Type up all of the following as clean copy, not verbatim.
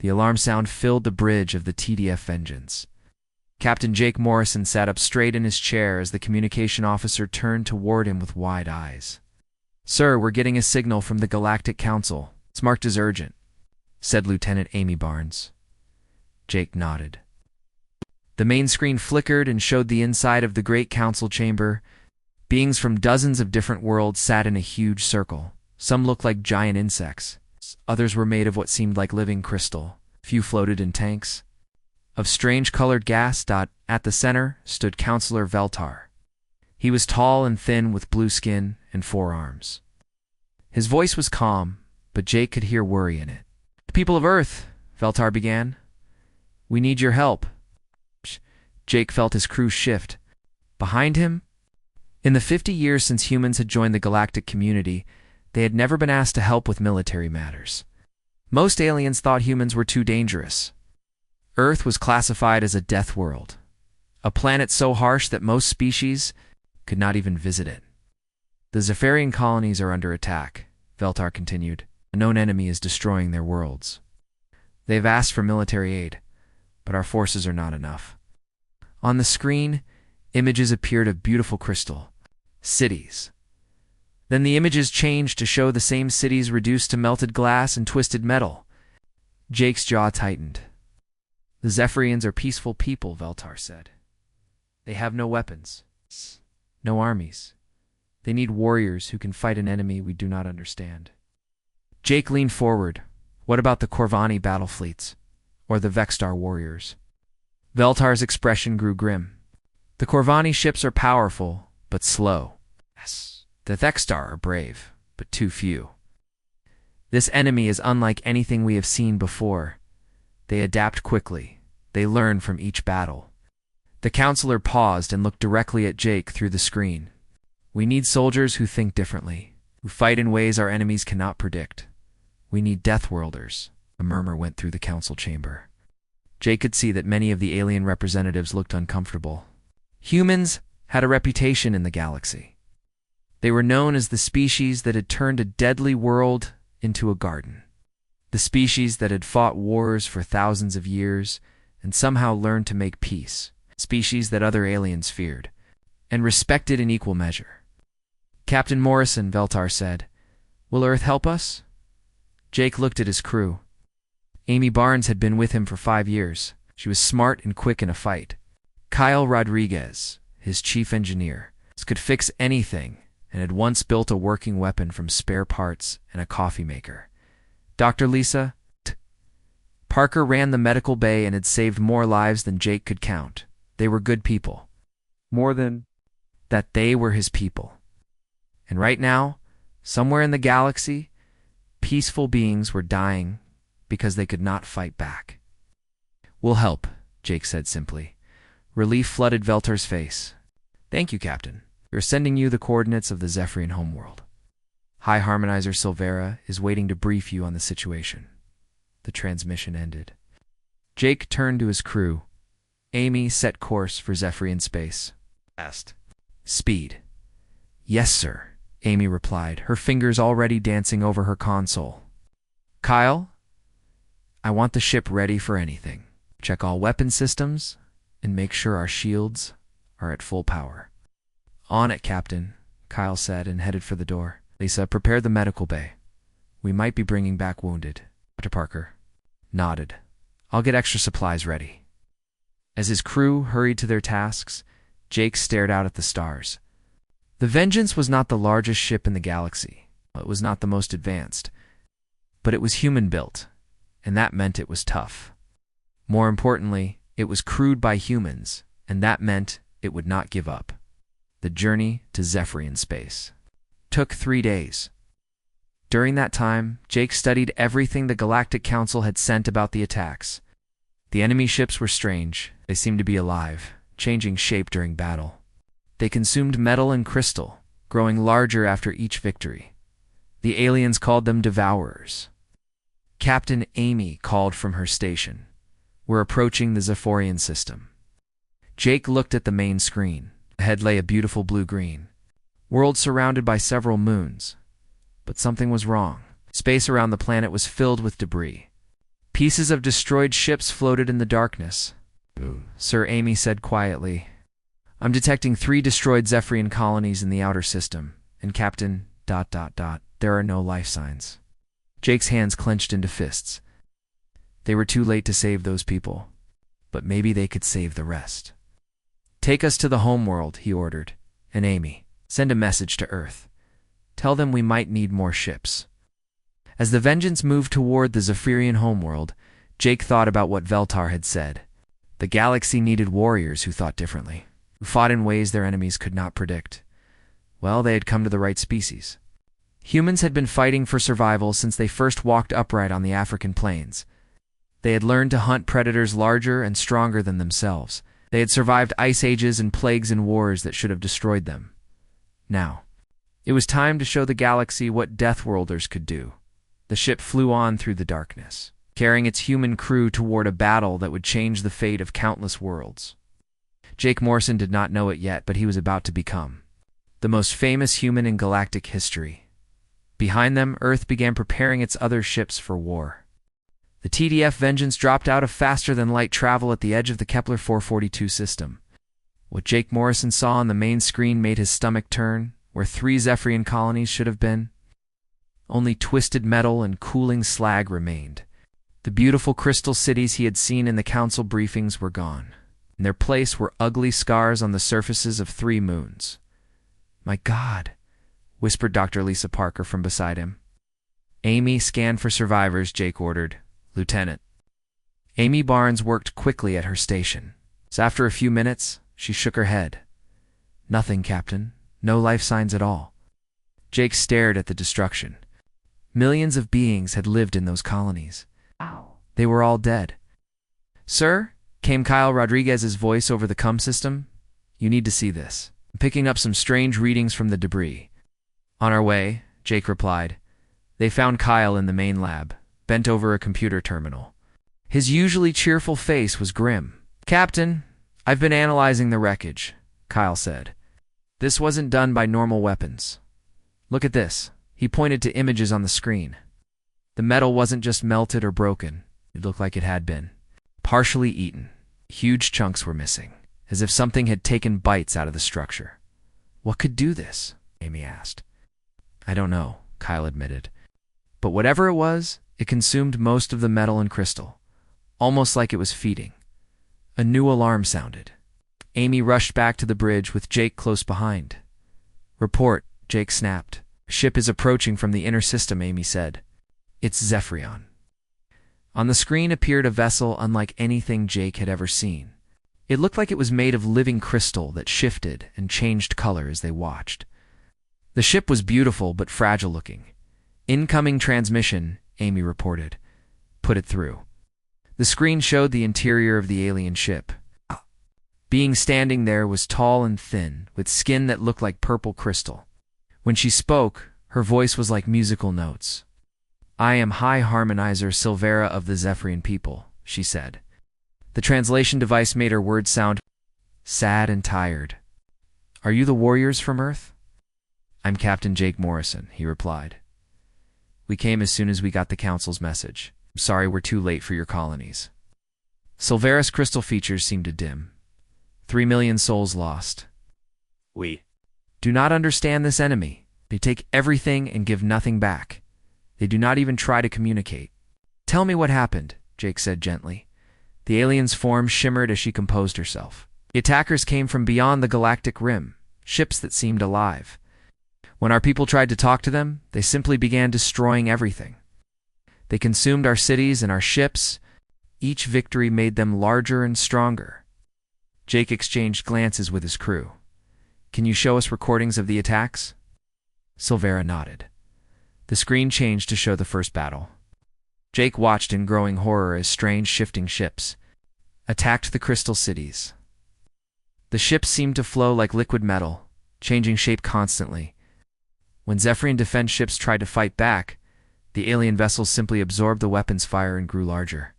The alarm sound filled the bridge of the TDF Vengeance. Captain Jake Morrison sat up straight in his chair as the communication officer turned toward him with wide eyes. "Sir, we're getting a signal from the Galactic Council. It's marked as urgent," said Lieutenant Amy Barnes. Jake nodded. The main screen flickered and showed the inside of the Great Council chamber. Beings from dozens of different worlds sat in a huge circle. Some looked like giant insects. Others were made of what seemed like living crystal. Few floated in tanks of strange colored gas. At the center stood Counselor Veltar. He was tall and thin with blue skin and 4 arms. His voice was calm, but Jake could hear worry in it. "People of Earth," Veltar began, "we need your help." Jake felt his crew shift. Behind him, in the 50 years since humans had joined the galactic community, they had never been asked to help with military matters. Most aliens thought humans were too dangerous. Earth was classified as a death world, a planet so harsh that most species could not even visit it. "The Zephyrian colonies are under attack," Veltar continued. "A known enemy is destroying their worlds. They've asked for military aid, but our forces are not enough." On the screen, images appeared of beautiful crystal cities. Then the images changed to show the same cities reduced to melted glass and twisted metal. Jake's jaw tightened. "The Zephyrians are peaceful people," Veltar said. "They have no weapons, no armies. They need warriors who can fight an enemy we do not understand." Jake leaned forward. "What about the Corvani battle fleets? Or the Vexstar warriors?" Veltar's expression grew grim. "The Corvani ships are powerful, but slow. Yes. The Vexstar are brave, but too few. This enemy is unlike anything we have seen before. They adapt quickly. They learn from each battle." The counselor paused and looked directly at Jake through the screen. "We need soldiers who think differently, who fight in ways our enemies cannot predict. We need Deathworlders." A murmur went through the council chamber. Jake could see that many of the alien representatives looked uncomfortable. Humans had a reputation in the galaxy. They were known as the species that had turned a deadly world into a garden. The species that had fought wars for thousands of years and somehow learned to make peace. Species that other aliens feared and respected in equal measure. "Captain Morrison," Veltar said, "will Earth help us?" Jake looked at his crew. Amy Barnes had been with him for 5 years. She was smart and quick in a fight. Kyle Rodriguez, his chief engineer, could fix anything and had once built a working weapon from spare parts and a coffee maker. Dr. Lisa Parker ran the medical bay and had saved more lives than Jake could count. They were good people. More than that, they were his people. And right now, somewhere in the galaxy, peaceful beings were dying because they could not fight back. "We'll help," Jake said simply. Relief flooded Veltar's face. "Thank you, Captain. We're sending you the coordinates of the Zephyrian homeworld. High Harmonizer Silvera is waiting to brief you on the situation." The transmission ended. Jake turned to his crew. Amy set course for Zephyrian space. Asked. "Speed." "Yes, sir," Amy replied, her fingers already dancing over her console. "Kyle, I want the ship ready for anything. Check all weapon systems and make sure our shields are at full power." "On it, Captain," Kyle said and headed for the door. "Lisa, prepare the medical bay. We might be bringing back wounded." Dr. Parker nodded. "I'll get extra supplies ready." As his crew hurried to their tasks, Jake stared out at the stars. The Vengeance was not the largest ship in the galaxy. It was not the most advanced. But it was human-built, and that meant it was tough. More importantly, it was crewed by humans, and that meant it would not give up. The journey to Zephyrian space took 3 days. During that time, Jake studied everything the Galactic Council had sent about the attacks. The enemy ships were strange. They seemed to be alive, changing shape during battle. They consumed metal and crystal, growing larger after each victory. The aliens called them Devourers. Captain Amy called from her station. "We're approaching the Zephyrian system." Jake looked at the main screen. Ahead lay a beautiful blue-green world surrounded by several moons. But something was wrong. Space around the planet was filled with debris. Pieces of destroyed ships floated in the darkness. Sir, Amy said quietly, I'm detecting 3 destroyed Zephyrian colonies in the outer system, and Captain... there are no life signs. Jake's hands clenched into fists. They were too late to save those people, but maybe they could save the rest. Take us to the homeworld, he ordered, and Amy, send a message to Earth. Tell them we might need more ships. As the Vengeance moved toward the Zephyrian homeworld, Jake thought about what Veltar had said. The galaxy needed warriors who thought differently, who fought in ways their enemies could not predict. Well, they had come to the right species. Humans had been fighting for survival since they first walked upright on the African plains. They had learned to hunt predators larger and stronger than themselves. They had survived ice ages and plagues and wars that should have destroyed them. Now, it was time to show the galaxy what Deathworlders could do. The ship flew on through the darkness, carrying its human crew toward a battle that would change the fate of countless worlds. Jake Morrison did not know it yet, but he was about to become the most famous human in galactic history. Behind them, Earth began preparing its other ships for war. The TDF Vengeance dropped out of faster-than-light travel at the edge of the Kepler 442 system. What Jake Morrison saw on the main screen made his stomach turn, where 3 Zephyrian colonies should have been. Only twisted metal and cooling slag remained. The beautiful crystal cities he had seen in the council briefings were gone. In their place were ugly scars on the surfaces of 3 moons. My God, whispered Dr. Lisa Parker from beside him. Amy, scan for survivors, Jake ordered. Lieutenant. Amy Barnes worked quickly at her station. So after a few minutes, she shook her head. Nothing, Captain. No life signs at all. Jake stared at the destruction. Millions of beings had lived in those colonies. Wow. They were all dead. Sir, came Kyle Rodriguez's voice over the CUM system. You need to see this. I'm picking up some strange readings from the debris. On our way, Jake replied. They found Kyle in the main lab, bent over a computer terminal. His usually cheerful face was grim. Captain, I've been analyzing the wreckage, Kyle said. This wasn't done by normal weapons. Look at this. He pointed to images on the screen. The metal wasn't just melted or broken. It looked like it had been partially eaten. Huge chunks were missing, as if something had taken bites out of the structure. What could do this? Amy asked. I don't know, Kyle admitted. But whatever it was, it consumed most of the metal and crystal, almost like it was feeding. A new alarm sounded. Amy rushed back to the bridge with Jake close behind. Report, Jake snapped. A ship is approaching from the inner system, Amy said. It's Zephyrion. On the screen appeared a vessel unlike anything Jake had ever seen. It looked like it was made of living crystal that shifted and changed color as they watched. The ship was beautiful but fragile-looking. Incoming transmission, Amy reported. Put it through. The screen showed the interior of the alien ship. Being standing there was tall and thin, with skin that looked like purple crystal. When she spoke, her voice was like musical notes. I am High Harmonizer Silvera of the Zephyrian people, she said. The translation device made her words sound sad and tired. Are you the warriors from Earth? I'm Captain Jake Morrison, he replied. We came as soon as we got the Council's message. I'm sorry we're too late for your colonies. Silvera's crystal features seemed to dim. 3 million souls lost. We do not understand this enemy. They take everything and give nothing back. They do not even try to communicate. Tell me what happened, Jake said gently. The alien's form shimmered as she composed herself. The attackers came from beyond the galactic rim, ships that seemed alive. When our people tried to talk to them, they simply began destroying everything. They consumed our cities and our ships. Each victory made them larger and stronger. Jake exchanged glances with his crew. Can you show us recordings of the attacks? Silvera nodded. The screen changed to show the first battle. Jake watched in growing horror as strange shifting ships attacked the crystal cities. The ships seemed to flow like liquid metal, changing shape constantly. When Zephyrian defense ships tried to fight back, the alien vessels simply absorbed the weapon's fire and grew larger.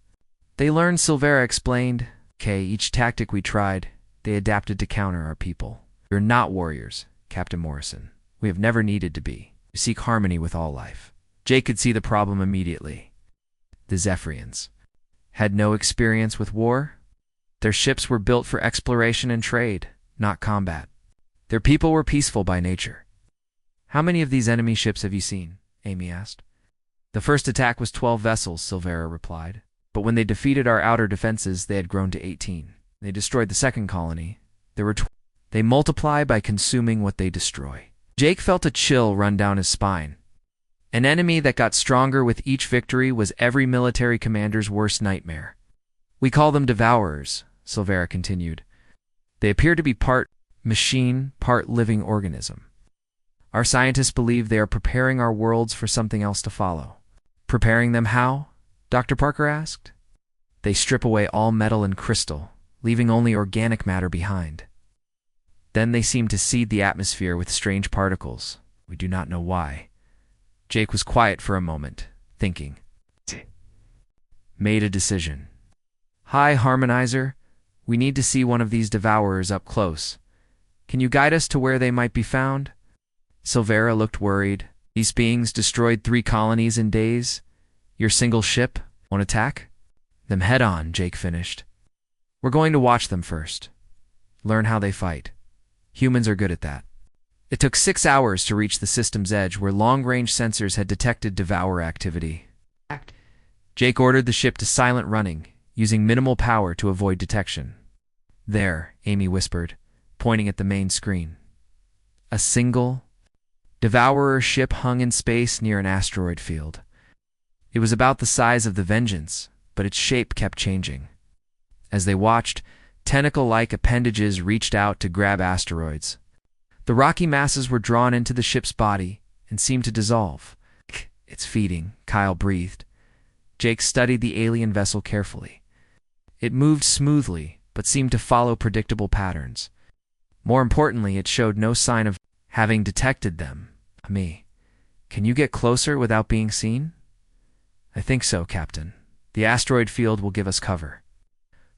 They learned, Silvera explained. Each tactic we tried, they adapted to counter our people. We're not warriors, Captain Morrison. We have never needed to be. We seek harmony with all life. Jake could see the problem immediately. The Zephyrians. had no experience with war. Their ships were built for exploration and trade, not combat. Their people were peaceful by nature. "How many of these enemy ships have you seen?" Amy asked. "The first attack was 12 vessels," Silvera replied. "But when they defeated our outer defenses, they had grown to 18. They destroyed the second colony. There were 12. They multiply by consuming what they destroy." Jake felt a chill run down his spine. An enemy that got stronger with each victory was every military commander's worst nightmare. "We call them Devourers," Silvera continued. "They appear to be part machine, part living organism. Our scientists believe they are preparing our worlds for something else to follow." "Preparing them how?" Dr. Parker asked. "They strip away all metal and crystal, leaving only organic matter behind. Then they seem to seed the atmosphere with strange particles. We do not know why." Jake was quiet for a moment, thinking. Made a decision. "Hi, Harmonizer. We need to see one of these Devourers up close. Can you guide us to where they might be found?" Silvera looked worried. "These beings destroyed 3 colonies in days. Your single ship won't attack?" "Them head on," Jake finished. "We're going to watch them first. Learn how they fight. Humans are good at that." It took 6 hours to reach the system's edge where long-range sensors had detected Devourer activity. Jake ordered the ship to silent running, using minimal power to avoid detection. "There," Amy whispered, pointing at the main screen. A single Devourer ship hung in space near an asteroid field. It was about the size of the Vengeance, but its shape kept changing. As they watched, tentacle-like appendages reached out to grab asteroids. The rocky masses were drawn into the ship's body and seemed to dissolve. "It's feeding," Kyle breathed. Jake studied the alien vessel carefully. It moved smoothly, but seemed to follow predictable patterns. More importantly, it showed no sign of having detected them. "Me. Can you get closer without being seen?" "I think so, Captain. The asteroid field will give us cover."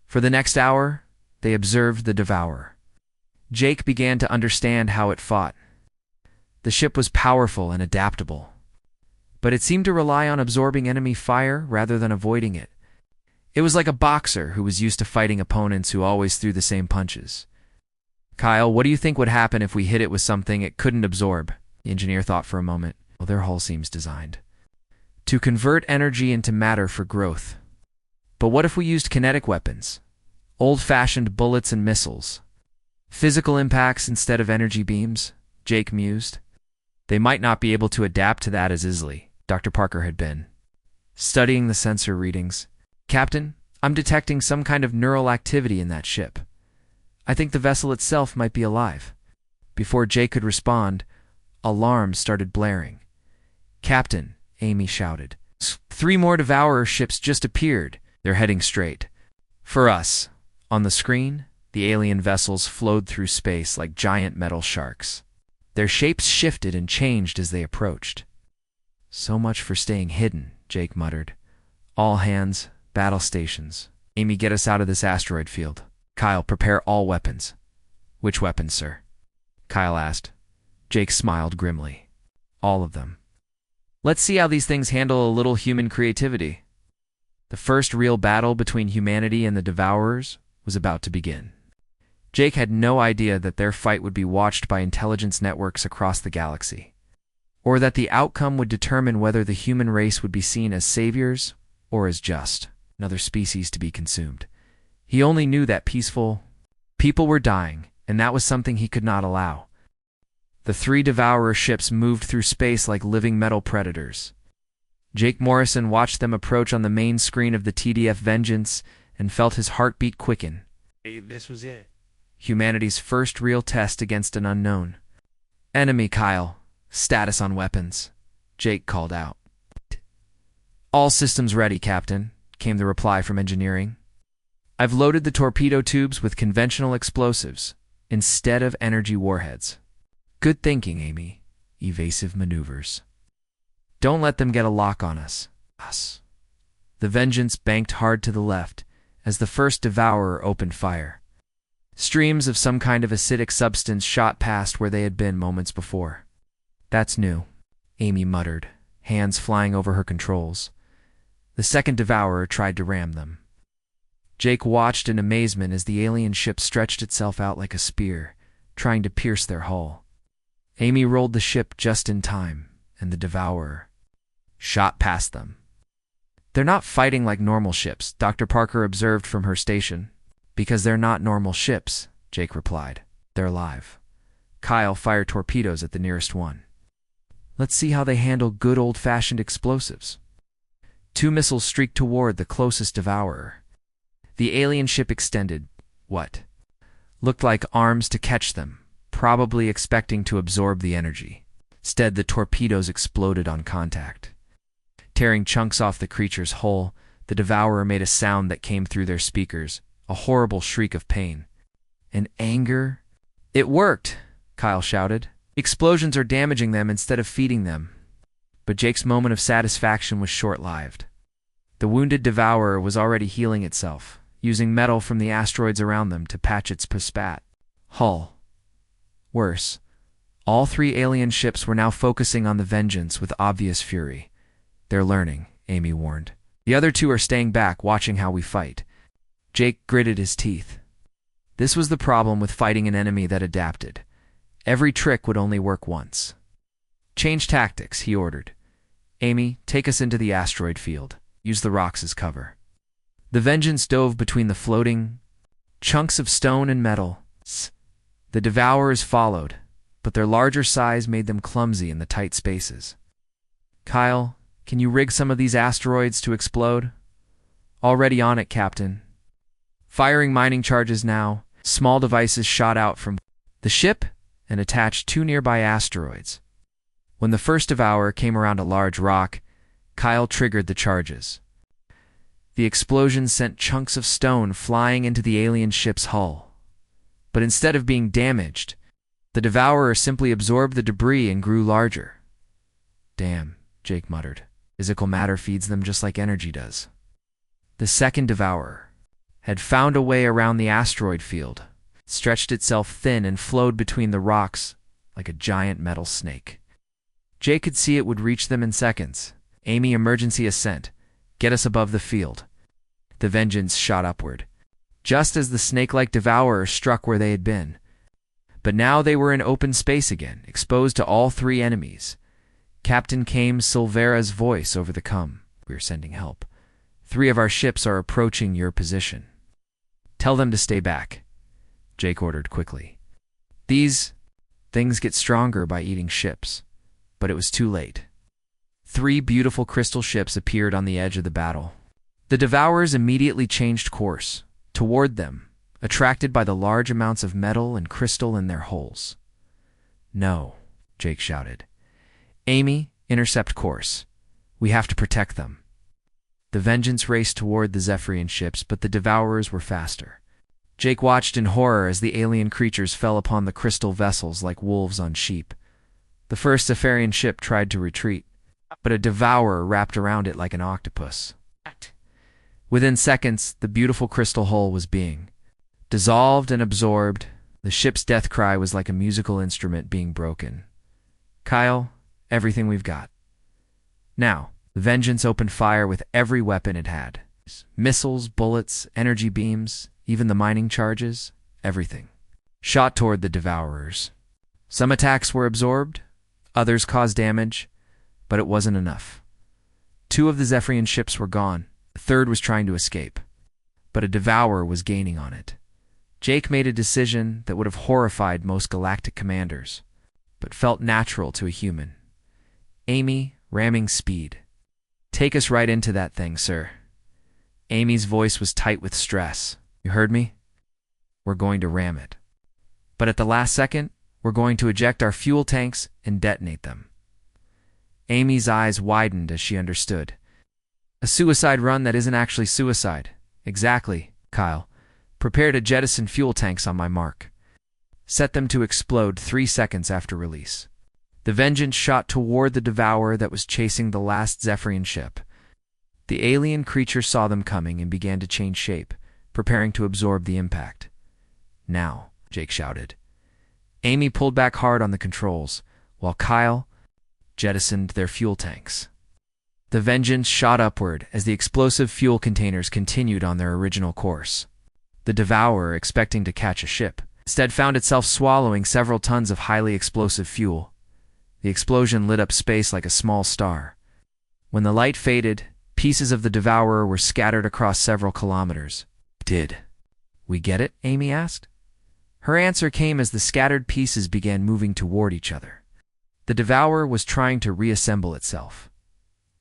For the next hour, they observed the Devourer. Jake began to understand how it fought. The ship was powerful and adaptable, but it seemed to rely on absorbing enemy fire rather than avoiding it. It was like a boxer who was used to fighting opponents who always threw the same punches. "Kyle, what do you think would happen if we hit it with something it couldn't absorb?" The engineer thought for a moment. "Well, their hull seems designed to convert energy into matter for growth. But what if we used kinetic weapons? Old-fashioned bullets and missiles? Physical impacts instead of energy beams?" Jake mused. "They might not be able to adapt to that as easily." Dr. Parker had been studying the sensor readings. "Captain, I'm detecting some kind of neural activity in that ship. I think the vessel itself might be alive." Before Jake could respond, alarms started blaring. "Captain," Amy shouted. 3 more Devourer ships just appeared. They're heading straight for us." On the screen, the alien vessels flowed through space like giant metal sharks. Their shapes shifted and changed as they approached. "So much for staying hidden," Jake muttered. "All hands, battle stations. Amy, get us out of this asteroid field. Kyle, prepare all weapons." "Which weapons, sir?" Kyle asked. Jake smiled grimly. "All of them. Let's see how these things handle a little human creativity." The first real battle between humanity and the Devourers was about to begin. Jake had no idea that their fight would be watched by intelligence networks across the galaxy, or that the outcome would determine whether the human race would be seen as saviors or as just another species to be consumed. He only knew that people were dying, and that was something he could not allow. The 3 Devourer ships moved through space like living metal predators. Jake Morrison watched them approach on the main screen of the TDF Vengeance and felt his heartbeat quicken. This was it. Humanity's first real test against an unknown enemy. "Kyle, status on weapons," Jake called out. "All systems ready, Captain," came the reply from engineering. "I've loaded the torpedo tubes with conventional explosives instead of energy warheads." "Good thinking, Amy. Evasive maneuvers. Don't let them get a lock on us." The Vengeance banked hard to the left as the first Devourer opened fire. Streams of some kind of acidic substance shot past where they had been moments before. "That's new," Amy muttered, hands flying over her controls. The second Devourer tried to ram them. Jake watched in amazement as the alien ship stretched itself out like a spear, trying to pierce their hull. Amy rolled the ship just in time, and the Devourer shot past them. "They're not fighting like normal ships," Dr. Parker observed from her station. "Because they're not normal ships," Jake replied. "They're alive." Kyle fired torpedoes at the nearest one. "Let's see how they handle good old-fashioned explosives." 2 missiles streaked toward the closest Devourer. The alien ship extended what looked like arms to catch them, probably expecting to absorb the energy. Instead, the torpedoes exploded on contact. Tearing chunks off the creature's hull, the Devourer made a sound that came through their speakers, a horrible shriek of pain and anger. "It worked!" Kyle shouted. "Explosions are damaging them instead of feeding them." But Jake's moment of satisfaction was short-lived. The wounded Devourer was already healing itself, using metal from the asteroids around them to patch its spat. Hull. Worse, all 3 alien ships were now focusing on the Vengeance with obvious fury. "They're learning," Amy warned. "The other 2 are staying back, watching how we fight." Jake gritted his teeth. This was the problem with fighting an enemy that adapted. Every trick would only work once. "Change tactics," he ordered. "Amy, take us into the asteroid field. Use the rocks as cover." The Vengeance dove between the floating chunks of stone and metal. The Devourers followed, but their larger size made them clumsy in the tight spaces. "Kyle, can you rig some of these asteroids to explode?" "Already on it, Captain." Firing mining charges now, small devices shot out from the ship and attached 2 nearby asteroids. When the first Devourer came around a large rock, Kyle triggered the charges. The explosion sent chunks of stone flying into the alien ship's hull. But instead of being damaged, the Devourer simply absorbed the debris and grew larger. "Damn," Jake muttered. "Physical matter feeds them just like energy does." The second Devourer had found a way around the asteroid field, stretched itself thin and flowed between the rocks like a giant metal snake. Jake could see it would reach them in seconds. "Amy, emergency ascent. Get us above the field." The Vengeance shot upward, just as the snake-like Devourer struck where they had been. But now they were in open space again, exposed to all 3 enemies. Captain came Silvera's voice over the com. "We're sending help. 3 of our ships are approaching your position. Tell them to stay back," Jake ordered quickly. "These things get stronger by eating ships." But it was too late. 3 beautiful crystal ships appeared on the edge of the battle. The Devourers immediately changed course toward them, attracted by the large amounts of metal and crystal in their hulls. "No," Jake shouted. "Amy, intercept course. We have to protect them." The Vengeance raced toward the Zephyrian ships, but the Devourers were faster. Jake watched in horror as the alien creatures fell upon the crystal vessels like wolves on sheep. The first Zephyrian ship tried to retreat, but a Devourer wrapped around it like an octopus. Within seconds, the beautiful crystal hull was being dissolved and absorbed. The ship's death cry was like a musical instrument being broken. "Kyle, everything we've got." Now, the Vengeance opened fire with every weapon it had. Missiles, bullets, energy beams, even the mining charges, everything shot toward the Devourers. Some attacks were absorbed, others caused damage, but it wasn't enough. 2 of the Zephyrian ships were gone. The third was trying to escape, but a Devourer was gaining on it. Jake made a decision that would have horrified most galactic commanders, but felt natural to a human. "Amy, ramming speed. Take us right into that thing, sir." Amy's voice was tight with stress. "You heard me? We're going to ram it. But at the last second, we're going to eject our fuel tanks and detonate them." Amy's eyes widened as she understood. "A suicide run that isn't actually suicide." "Exactly, Kyle. Prepare to jettison fuel tanks on my mark. Set them to explode 3 seconds after release." The Vengeance shot toward the Devourer that was chasing the last Zephyrian ship. The alien creature saw them coming and began to change shape, preparing to absorb the impact. "Now," Jake shouted. Amy pulled back hard on the controls, while Kyle jettisoned their fuel tanks. The Vengeance shot upward as the explosive fuel containers continued on their original course. The Devourer, expecting to catch a ship, instead found itself swallowing several tons of highly explosive fuel. The explosion lit up space like a small star. When the light faded, pieces of the Devourer were scattered across several kilometers. Did we get it? Amy asked. Her answer came as the scattered pieces began moving toward each other. The Devourer was trying to reassemble itself.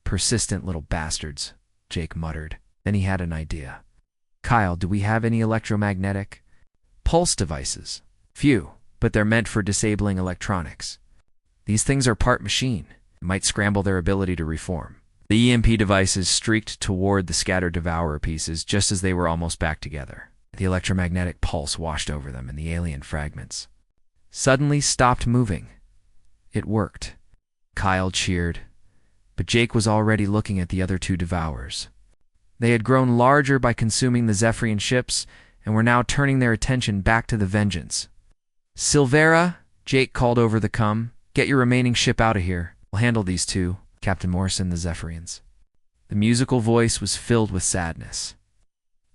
Persistent little bastards, Jake muttered. Then he had an idea. Kyle, do we have any electromagnetic pulse devices? Few, but they're meant for disabling electronics. These things are part machine. It might scramble their ability to reform. The EMP devices streaked toward the scattered Devourer pieces just as they were almost back together. The electromagnetic pulse washed over them, and the alien fragments suddenly stopped moving. It worked. Kyle cheered, but Jake was already looking at the other two Devourers. They had grown larger by consuming the Zephyrian ships and were now turning their attention back to the Vengeance. Silvera, Jake called over the cum, get your remaining ship out of here. We'll handle these two, Captain Morrison, the Zephyrians. The musical voice was filled with sadness.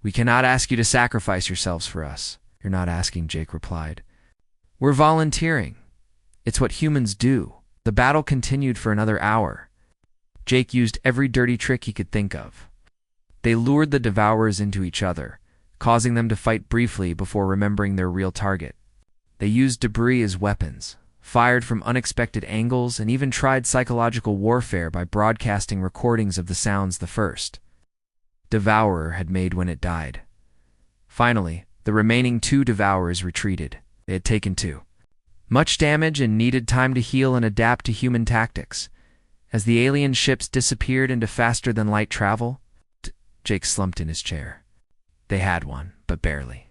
We cannot ask you to sacrifice yourselves for us. You're not asking, Jake replied. We're volunteering. It's what humans do. The battle continued for another hour. Jake used every dirty trick he could think of. They lured the Devourers into each other, causing them to fight briefly before remembering their real target. They used debris as weapons, fired from unexpected angles, and even tried psychological warfare by broadcasting recordings of the sounds the first Devourer had made when it died. Finally, the remaining two Devourers retreated. They had taken too much damage and needed time to heal and adapt to human tactics. As the alien ships disappeared into faster-than-light travel, Jake slumped in his chair. They had one, but barely.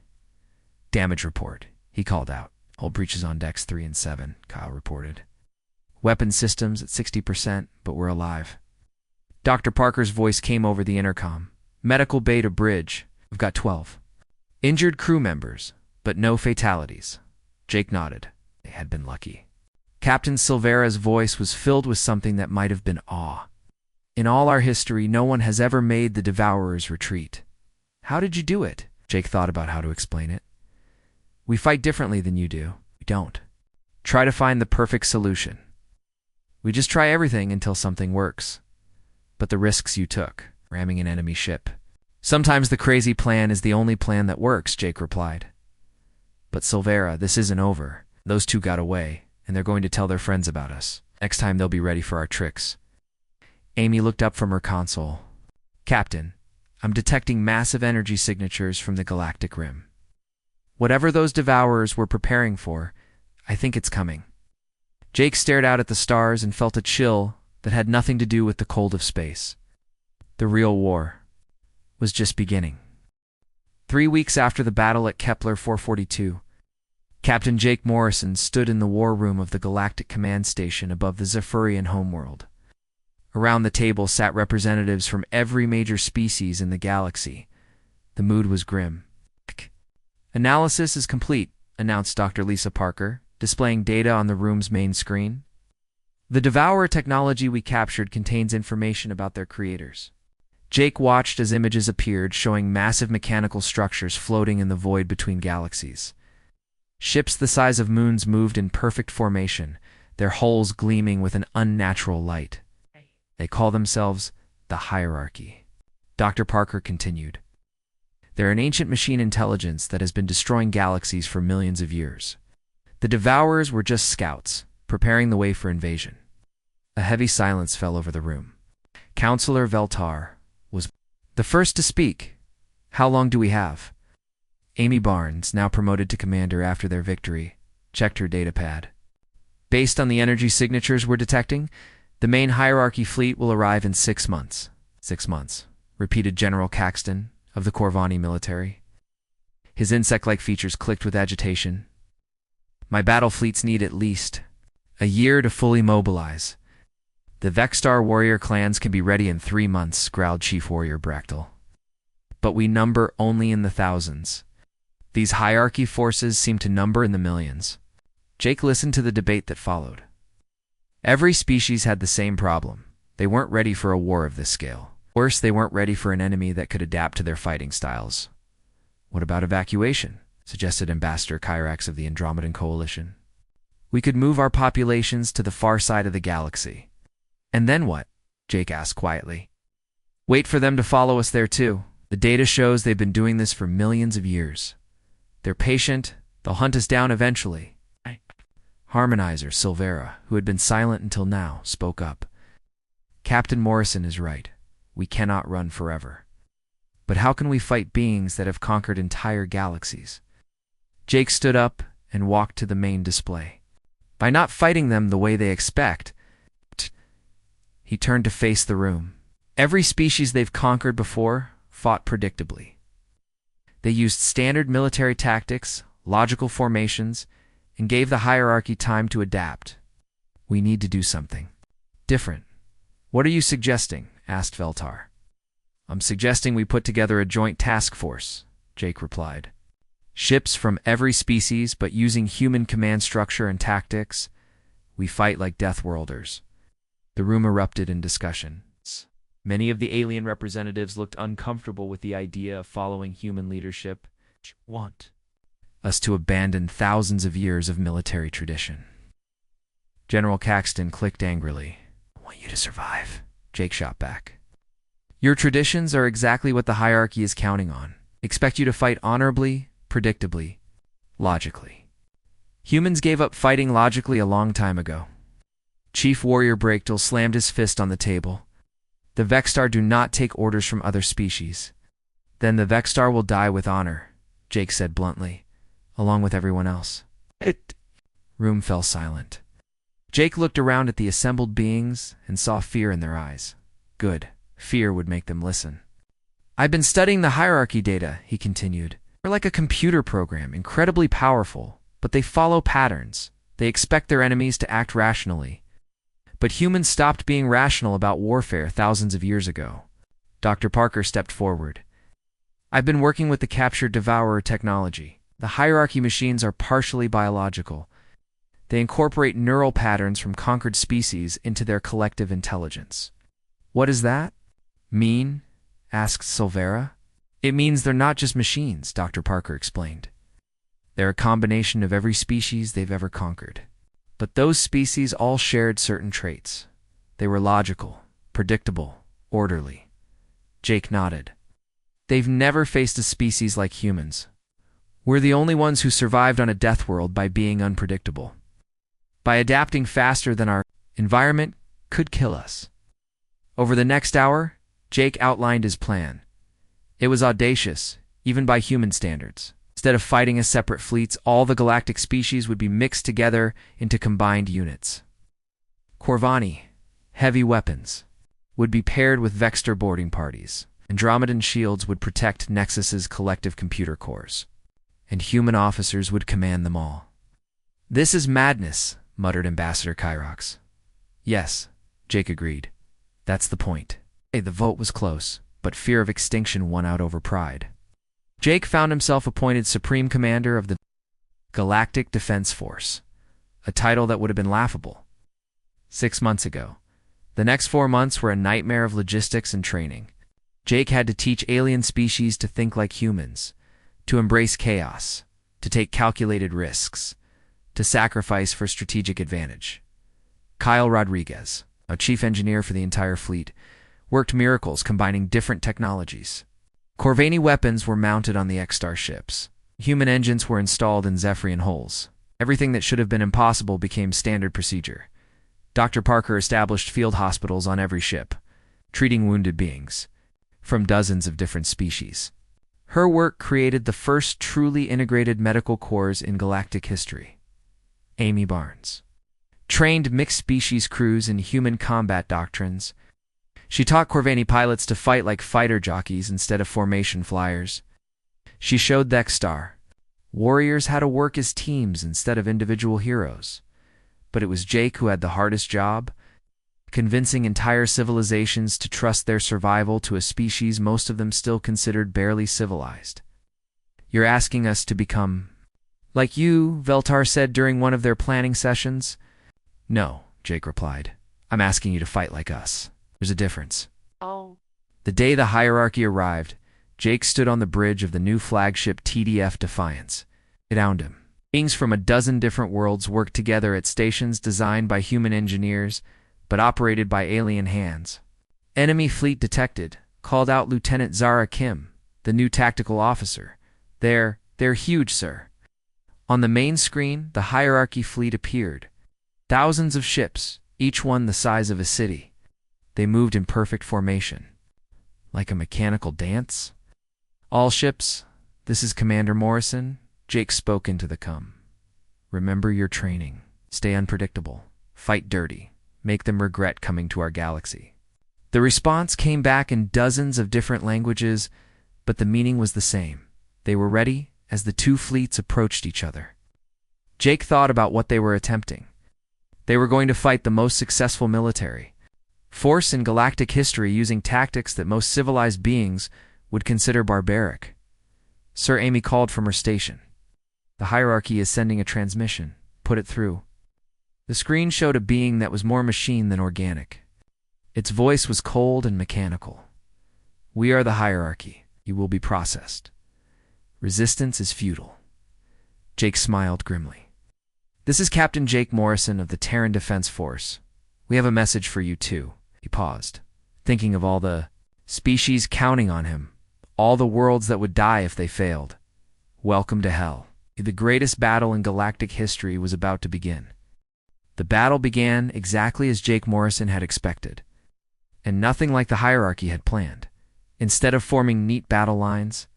Damage report, he called out. Hull breaches on decks 3 and 7, Kyle reported. Weapon systems at 60%, but we're alive. Dr. Parker's voice came over the intercom. Medical bay to bridge. We've got 12. Injured crew members, but no fatalities. Jake nodded. They had been lucky. Captain Silvera's voice was filled with something that might have been awe. In all our history, no one has ever made the Devourers retreat. How did you do it? Jake thought about how to explain it. We fight differently than you do. We don't try to find the perfect solution. We just try everything until something works. But the risks you took, ramming an enemy ship. Sometimes the crazy plan is the only plan that works, Jake replied. But Silvera, this isn't over. Those two got away, and they're going to tell their friends about us. Next time they'll be ready for our tricks. Amy looked up from her console. Captain, I'm detecting massive energy signatures from the galactic rim. Whatever those Devourers were preparing for, I think it's coming. Jake stared out at the stars and felt a chill that had nothing to do with the cold of space. The real war was just beginning. 3 weeks after the battle at Kepler 442, Captain Jake Morrison stood in the war room of the Galactic Command Station above the Zephyrian homeworld. Around the table sat representatives from every major species in the galaxy. The mood was grim. Analysis is complete, announced Dr. Lisa Parker, displaying data on the room's main screen. The Devourer technology we captured contains information about their creators. Jake watched as images appeared showing massive mechanical structures floating in the void between galaxies. Ships the size of moons moved in perfect formation, their hulls gleaming with an unnatural light. They call themselves the Hierarchy. Dr. Parker continued. They're an ancient machine intelligence that has been destroying galaxies for millions of years. The Devourers were just scouts, preparing the way for invasion. A heavy silence fell over the room. Counselor Veltar was the first to speak. How long do we have? Amy Barnes, now promoted to commander after their victory, checked her datapad. Based on the energy signatures we're detecting, the main Hierarchy fleet will arrive in 6 months. 6 months, repeated General Caxton of the Corvani military. His insect-like features clicked with agitation. My battle fleets need at least a year to fully mobilize. The Vexstar warrior clans can be ready in 3 months, growled Chief Warrior Bractal. But we number only in the thousands. These Hierarchy forces seem to number in the millions. Jake listened to the debate that followed. Every species had the same problem. They weren't ready for a war of this scale. Worse, they weren't ready for an enemy that could adapt to their fighting styles. What about evacuation? Suggested Ambassador Kyrax of the Andromedan Coalition. We could move our populations to the far side of the galaxy. And then what? Jake asked quietly. Wait for them to follow us there too. The data shows they've been doing this for millions of years. They're patient. They'll hunt us down eventually. Harmonizer Silvera, who had been silent until now, spoke up. Captain Morrison is right. We cannot run forever. But how can we fight beings that have conquered entire galaxies? Jake stood up and walked to the main display. By not fighting them the way they expect, he turned to face the room. Every species they've conquered before fought predictably. They used standard military tactics, logical formations, and gave the hierarchy time to adapt. We need to do something different. What are you suggesting? Asked Veltar. I'm suggesting we put together a joint task force, Jake replied. Ships from every species, but using human command structure and tactics. We fight like Deathworlders. The room erupted in discussion. Many of the alien representatives looked uncomfortable with the idea of following human leadership. Want us to abandon thousands of years of military tradition. General Caxton clicked angrily. I want you to survive, Jake shot back. Your traditions are exactly what the hierarchy is counting on. Expect you to fight honorably, predictably, logically. Humans gave up fighting logically a long time ago. Chief Warrior Breakdale slammed his fist on the table. The Vextar do not take orders from other species. Then the Vextar will die with honor, Jake said bluntly, along with everyone else. Room fell silent. Jake looked around at the assembled beings and saw fear in their eyes. Good. Fear would make them listen. I've been studying the hierarchy data, he continued. They're like a computer program, incredibly powerful, but they follow patterns. They expect their enemies to act rationally. But humans stopped being rational about warfare thousands of years ago. Dr. Parker stepped forward. I've been working with the captured Devourer technology. The hierarchy machines are partially biological. They incorporate neural patterns from conquered species into their collective intelligence. What does that mean? Asked Silvera. It means they're not just machines, Dr. Parker explained. They're a combination of every species they've ever conquered. But those species all shared certain traits. They were logical, predictable, orderly. Jake nodded. They've never faced a species like humans. We're the only ones who survived on a death world by being unpredictable. By adapting faster than our environment could kill us. Over the next hour, Jake outlined his plan. It was audacious, even by human standards. Instead of fighting as separate fleets, all the galactic species would be mixed together into combined units. Corvani, heavy weapons, would be paired with Vexter boarding parties. Andromedan shields would protect Nexus's collective computer cores. And human officers would command them all. This is madness, muttered Ambassador Kyrax. Yes, Jake agreed. That's the point. The vote was close, but fear of extinction won out over pride. Jake found himself appointed Supreme Commander of the Galactic Defense Force, a title that would have been laughable 6 months ago. The next 4 months were a nightmare of logistics and training. Jake had to teach alien species to think like humans, to embrace chaos, to take calculated risks, to sacrifice for strategic advantage. Kyle Rodriguez, a chief engineer for the entire fleet, worked miracles combining different technologies. Corvani weapons were mounted on the X-Star ships. Human engines were installed in Zephyrian hulls. Everything that should have been impossible became standard procedure. Dr. Parker established field hospitals on every ship, treating wounded beings from dozens of different species. Her work created the first truly integrated medical corps in galactic history. Amy Barnes trained mixed-species crews in human combat doctrines. She taught Corvani pilots to fight like fighter jockeys instead of formation flyers. She showed the X-Star warriors how to work as teams instead of individual heroes. But it was Jake who had the hardest job, convincing entire civilizations to trust their survival to a species most of them still considered barely civilized. You're asking us to become like you, Veltar said during one of their planning sessions. No, Jake replied. I'm asking you to fight like us. There's a difference. Oh, The day the hierarchy arrived, Jake stood on the bridge of the new flagship TDF Defiance. It owned him. Beings from a dozen different worlds worked together at stations designed by human engineers, but operated by alien hands. Enemy fleet detected, called out Lieutenant Zara Kim, the new tactical officer. They're huge, sir. On the main screen, the hierarchy fleet appeared. Thousands of ships, each one the size of a city. They moved in perfect formation. Like a mechanical dance? All ships, this is Commander Morrison. Jake spoke into the com. Remember your training. Stay unpredictable. Fight dirty. Make them regret coming to our galaxy. The response came back in dozens of different languages, but the meaning was the same. They were ready as the two fleets approached each other. Jake thought about what they were attempting. They were going to fight the most successful military force in galactic history using tactics that most civilized beings would consider barbaric. Sir, Amy called from her station. The hierarchy is sending a transmission. Put it through. The screen showed a being that was more machine than organic. Its voice was cold and mechanical. We are the hierarchy. You will be processed. Resistance is futile. Jake smiled grimly. This is Captain Jake Morrison of the Terran Defense Force. We have a message for you too. He paused, thinking of all the species counting on him, all the worlds that would die if they failed. Welcome to hell. The greatest battle in galactic history was about to begin. The battle began exactly as Jake Morrison had expected, and nothing like the hierarchy had planned. Instead of forming neat battle lines,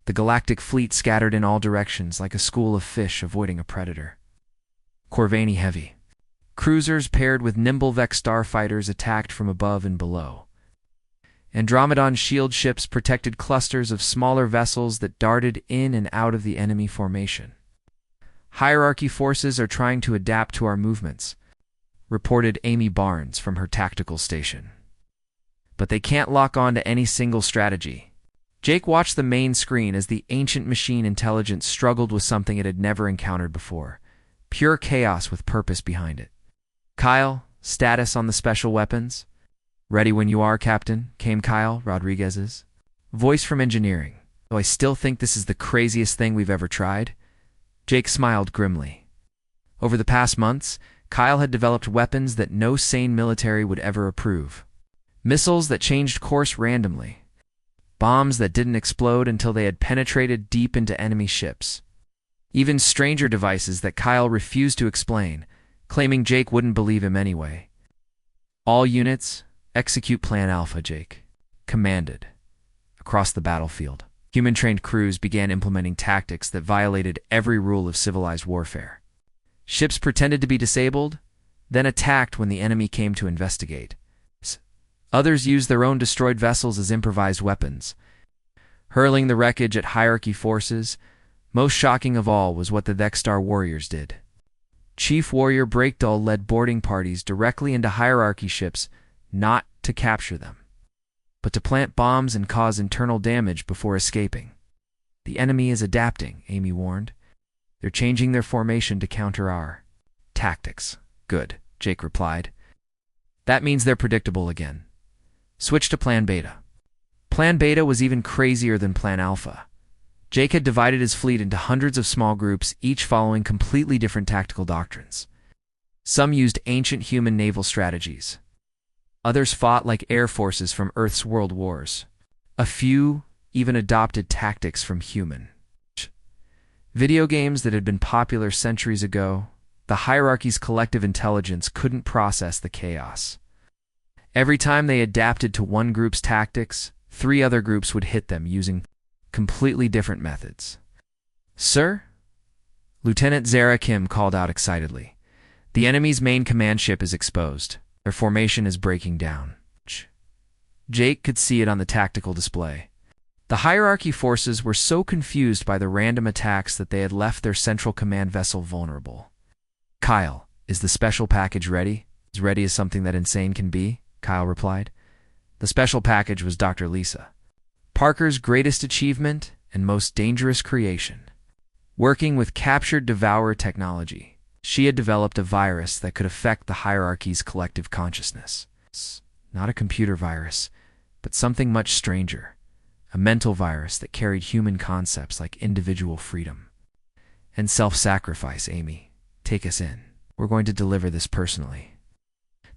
the galactic fleet scattered in all directions like a school of fish avoiding a predator. Corvani heavy. Cruisers paired with nimble Vex starfighters attacked from above and below. Andromedon shield ships protected clusters of smaller vessels that darted in and out of the enemy formation. Hierarchy forces are trying to adapt to our movements, reported Amy Barnes from her tactical station. But they can't lock on to any single strategy. Jake watched the main screen as the ancient machine intelligence struggled with something it had never encountered before. Pure chaos with purpose behind it. Kyle, status on the special weapons? Ready when you are, Captain, came Kyle Rodriguez's voice from engineering. Though I still think this is the craziest thing we've ever tried. Jake smiled grimly. Over the past months, Kyle had developed weapons that no sane military would ever approve. Missiles that changed course randomly. Bombs that didn't explode until they had penetrated deep into enemy ships. Even stranger devices that Kyle refused to explain, claiming Jake wouldn't believe him anyway. All units, execute Plan Alpha, Jake commanded. Across the battlefield, human-trained crews began implementing tactics that violated every rule of civilized warfare. Ships pretended to be disabled, then attacked when the enemy came to investigate. Others used their own destroyed vessels as improvised weapons, hurling the wreckage at hierarchy forces. Most shocking of all was what the Vexstar warriors did. Chief Warrior Breakdull led boarding parties directly into hierarchy ships, not to capture them, but to plant bombs and cause internal damage before escaping. The enemy is adapting, Amy warned. They're changing their formation to counter our tactics. Good, Jake replied. That means they're predictable again. Switch to Plan Beta. Plan Beta was even crazier than Plan Alpha. Jake had divided his fleet into hundreds of small groups, each following completely different tactical doctrines. Some used ancient human naval strategies. Others fought like air forces from Earth's world wars. A few even adopted tactics from human video games that had been popular centuries ago. The hierarchy's collective intelligence couldn't process the chaos. Every time they adapted to one group's tactics, 3 other groups would hit them using completely different methods. Sir? Lieutenant Zara Kim called out excitedly. The enemy's main command ship is exposed. Their formation is breaking down. Jake could see it on the tactical display. The hierarchy forces were so confused by the random attacks that they had left their central command vessel vulnerable. Kyle, is the special package ready? As ready as something that insane can be, Kyle replied. The special package was Dr. Lisa, Parker's greatest achievement and most dangerous creation. Working with captured devourer technology, she had developed a virus that could affect the hierarchy's collective consciousness. Not a computer virus, but something much stranger. A mental virus that carried human concepts like individual freedom and self-sacrifice. Amy, take us in. We're going to deliver this personally.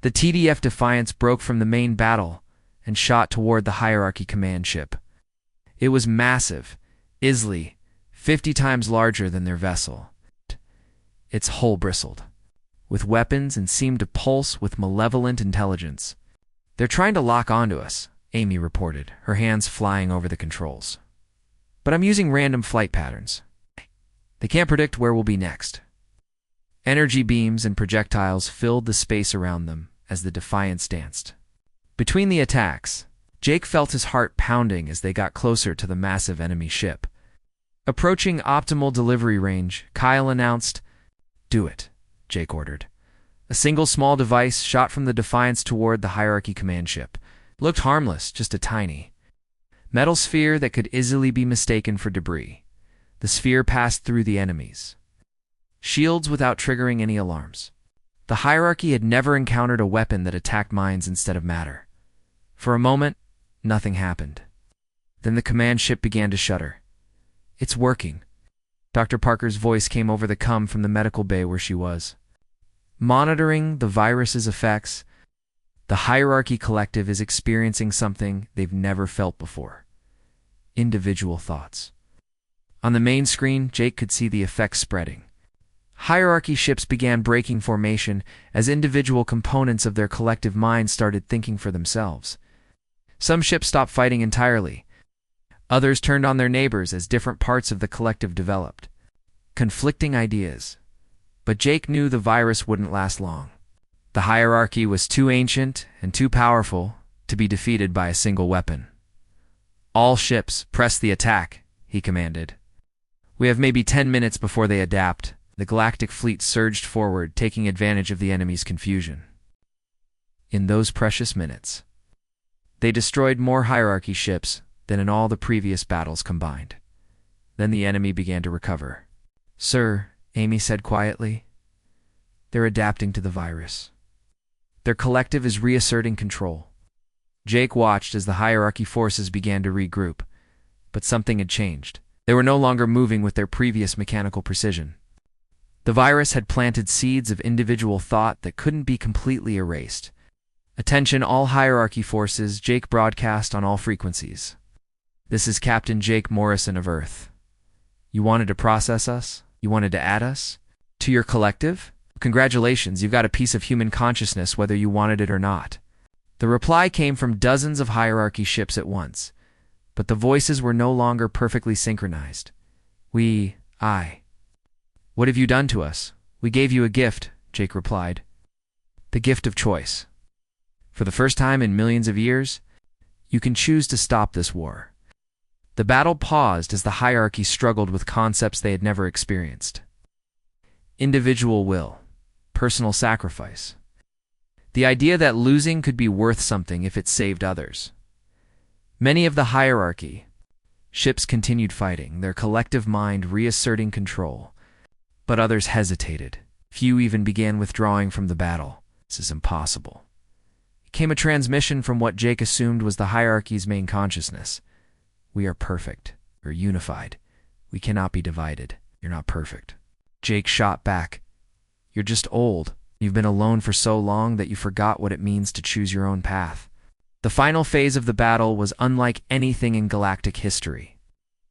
The TDF Defiance broke from the main battle and shot toward the Hierarchy command ship. It was massive, easily 50 times larger than their vessel. Its hull bristled with weapons and seemed to pulse with malevolent intelligence. "They're trying to lock onto us," Amy reported, her hands flying over the controls. "But I'm using random flight patterns. They can't predict where we'll be next." Energy beams and projectiles filled the space around them as the Defiance danced. Between the attacks, Jake felt his heart pounding as they got closer to the massive enemy ship. Approaching optimal delivery range, Kyle announced, "Do it," Jake ordered. A single small device shot from the Defiance toward the Hierarchy command ship. It looked harmless, just a tiny metal sphere that could easily be mistaken for debris. The sphere passed through the enemies shields without triggering any alarms. The Hierarchy had never encountered a weapon that attacked minds instead of matter. For a moment, nothing happened. Then the command ship began to shudder. "It's working." Dr. Parker's voice came over the comm from the medical bay where she was. "Monitoring the virus's effects, the Hierarchy Collective is experiencing something they've never felt before. Individual thoughts." On the main screen, Jake could see the effects spreading. Hierarchy ships began breaking formation as individual components of their collective minds started thinking for themselves. Some ships stopped fighting entirely. Others turned on their neighbors as different parts of the collective developed. Conflicting ideas. But Jake knew the virus wouldn't last long. The Hierarchy was too ancient and too powerful to be defeated by a single weapon. "All ships, press the attack," he commanded. "We have maybe 10 minutes before they adapt." The Galactic fleet surged forward, taking advantage of the enemy's confusion. In those precious minutes, they destroyed more Hierarchy ships than in all the previous battles combined. Then the enemy began to recover. "Sir," Amy said quietly, "they're adapting to the virus. Their collective is reasserting control." Jake watched as the Hierarchy forces began to regroup, but something had changed. They were no longer moving with their previous mechanical precision. The virus had planted seeds of individual thought that couldn't be completely erased. "Attention all Hierarchy forces," Jake broadcast on all frequencies. "This is Captain Jake Morrison of Earth. You wanted to process us? You wanted to add us to your collective? Congratulations, you've got a piece of human consciousness whether you wanted it or not." The reply came from dozens of Hierarchy ships at once, but the voices were no longer perfectly synchronized. I. "What have you done to us?" "We gave you a gift," Jake replied. "The gift of choice. For the first time in millions of years, you can choose to stop this war." The battle paused as the Hierarchy struggled with concepts they had never experienced. Individual will, personal sacrifice. The idea that losing could be worth something if it saved others. Many of the Hierarchy ships continued fighting, their collective mind reasserting control. But others hesitated. Few even began withdrawing from the battle. "This is impossible." It came a transmission from what Jake assumed was the Hierarchy's main consciousness. "We are perfect. We're unified. We cannot be divided. You're not perfect." Jake shot back. "You're just old. You've been alone for so long that you forgot what it means to choose your own path." The final phase of the battle was unlike anything in galactic history.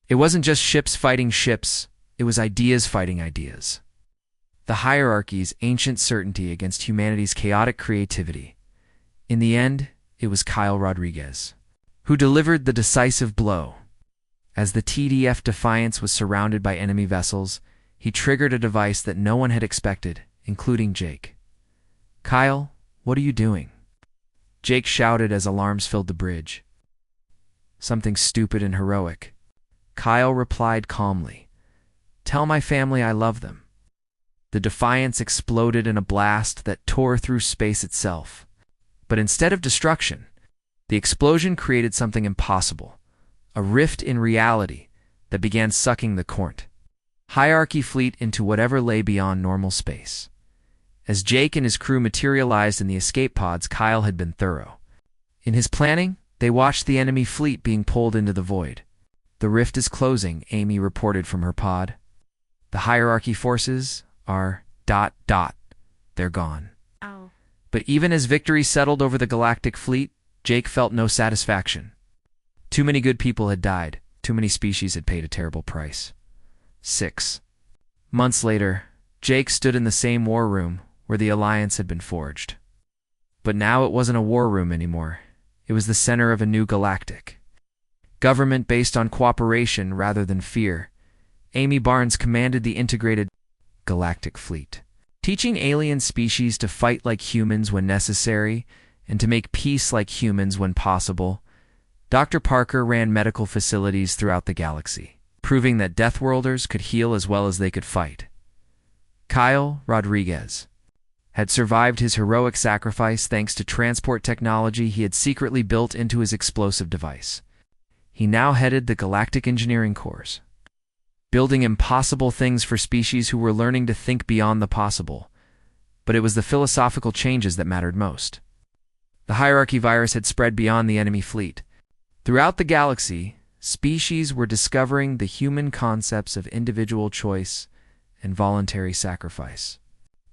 It wasn't just ships fighting ships. It was ideas fighting ideas. The Hierarchy's ancient certainty against humanity's chaotic creativity. In the end, it was Kyle Rodriguez who delivered the decisive blow. As the TDF Defiance was surrounded by enemy vessels, he triggered a device that no one had expected, including Jake. "Kyle, what are you doing?" Jake shouted as alarms filled the bridge. "Something stupid and heroic." Kyle replied calmly. "Tell my family I love them." The Defiance exploded in a blast that tore through space itself. But instead of destruction, the explosion created something impossible, a rift in reality that began sucking the current Hierarchy fleet into whatever lay beyond normal space. As Jake and his crew materialized in the escape pods, Kyle had been thorough. In his planning, they watched the enemy fleet being pulled into the void. The rift is closing, Amy reported from her pod. The hierarchy forces are ... They're gone. Oh. But even as victory settled over the galactic fleet, Jake felt no satisfaction. Too many good people had died. Too many species had paid a terrible price. 6 months later, Jake stood in the same war room where the alliance had been forged. But now it wasn't a war room anymore. It was the center of a new galactic government based on cooperation rather than fear. Amy Barnes commanded the integrated galactic fleet, teaching alien species to fight like humans when necessary and to make peace like humans when possible. Dr. Parker ran medical facilities throughout the galaxy, proving that Deathworlders could heal as well as they could fight. Kyle Rodriguez had survived his heroic sacrifice thanks to transport technology he had secretly built into his explosive device. He now headed the Galactic Engineering Corps, building impossible things for species who were learning to think beyond the possible. But it was the philosophical changes that mattered most. The hierarchy virus had spread beyond the enemy fleet. Throughout the galaxy, species were discovering the human concepts of individual choice and voluntary sacrifice.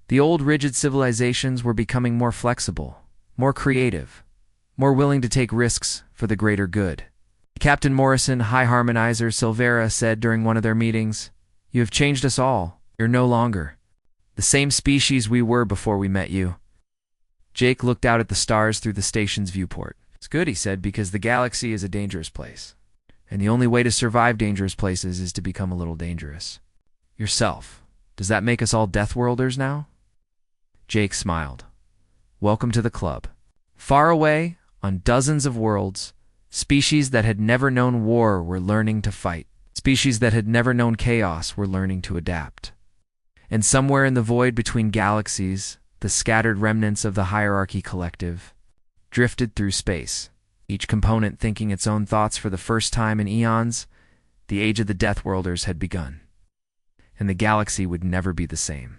The old rigid civilizations were becoming more flexible, more creative, more willing to take risks for the greater good. Captain Morrison, High Harmonizer Silvera, said during one of their meetings, "You have changed us all. You're no longer the same species we were before we met you." Jake looked out at the stars through the station's viewport. "It's good," he said, "because the galaxy is a dangerous place. And the only way to survive dangerous places is to become a little dangerous. Yourself. Does that make us all Deathworlders now?" Jake smiled. "Welcome to the club." Far away, on dozens of worlds, species that had never known war were learning to fight. Species that had never known chaos were learning to adapt. And somewhere in the void between galaxies, the scattered remnants of the hierarchy collective drifted through space, each component thinking its own thoughts for the first time in eons. The age of the Deathworlders had begun, and the galaxy would never be the same.